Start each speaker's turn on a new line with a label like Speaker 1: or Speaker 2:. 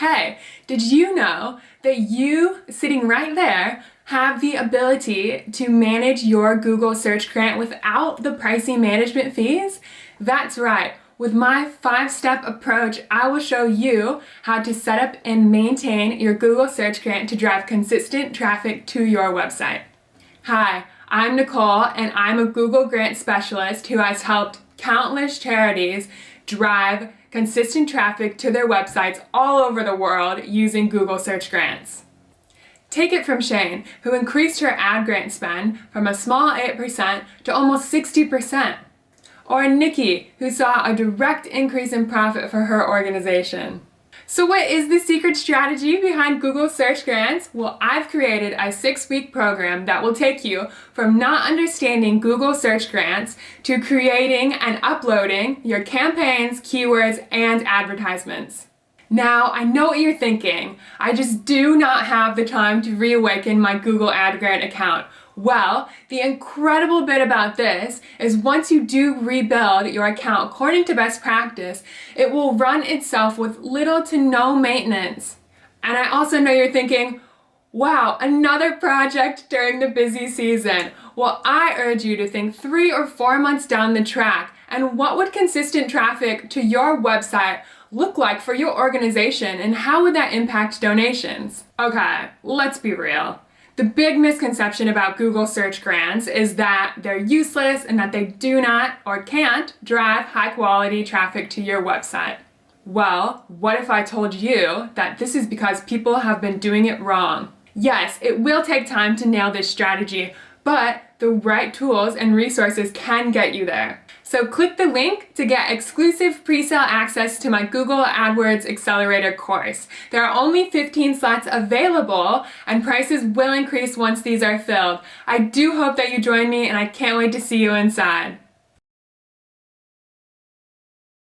Speaker 1: Hey, did you know that you, sitting right there, have the ability to manage your Google search grant without the pricey management fees? That's right. With my 5-step approach, I will show you how to set up and maintain your Google search grant to drive consistent traffic to your website. Hi, I'm Nicole, and I'm a Google grant specialist who has helped countless charities drive consistent traffic to their websites all over the world using Google search grants. Take it from Shane, who increased her ad grant spend from a small 8% to almost 60%. Or Nikki, who saw a direct increase in profit for her organization. So what is the secret strategy behind Google search grants? Well, I've created a 6-week program that will take you from not understanding Google search grants to creating and uploading your campaigns, keywords, and advertisements. Now, I know what you're thinking. I just do not have the time to reawaken my Google ad grant account. Well, the incredible bit about this is once you do rebuild your account according to best practice, it will run itself with little to no maintenance. And I also know you're thinking, wow, another project during the busy season. Well, I urge you to think 3 or 4 months down the track, and what would consistent traffic to your website look like for your organization, and how would that impact donations? Okay, let's be real. The big misconception about Google search grants is that they're useless and that they do not or can't drive high quality traffic to your website. Well, what if I told you that this is because people have been doing it wrong? Yes, it will take time to nail this strategy, but the right tools and resources can get you there. So click the link to get exclusive pre-sale access to my Google AdWords Accelerator course. There are only 15 slots available, and prices will increase once these are filled. I do hope that you join me, and I can't wait to see you inside.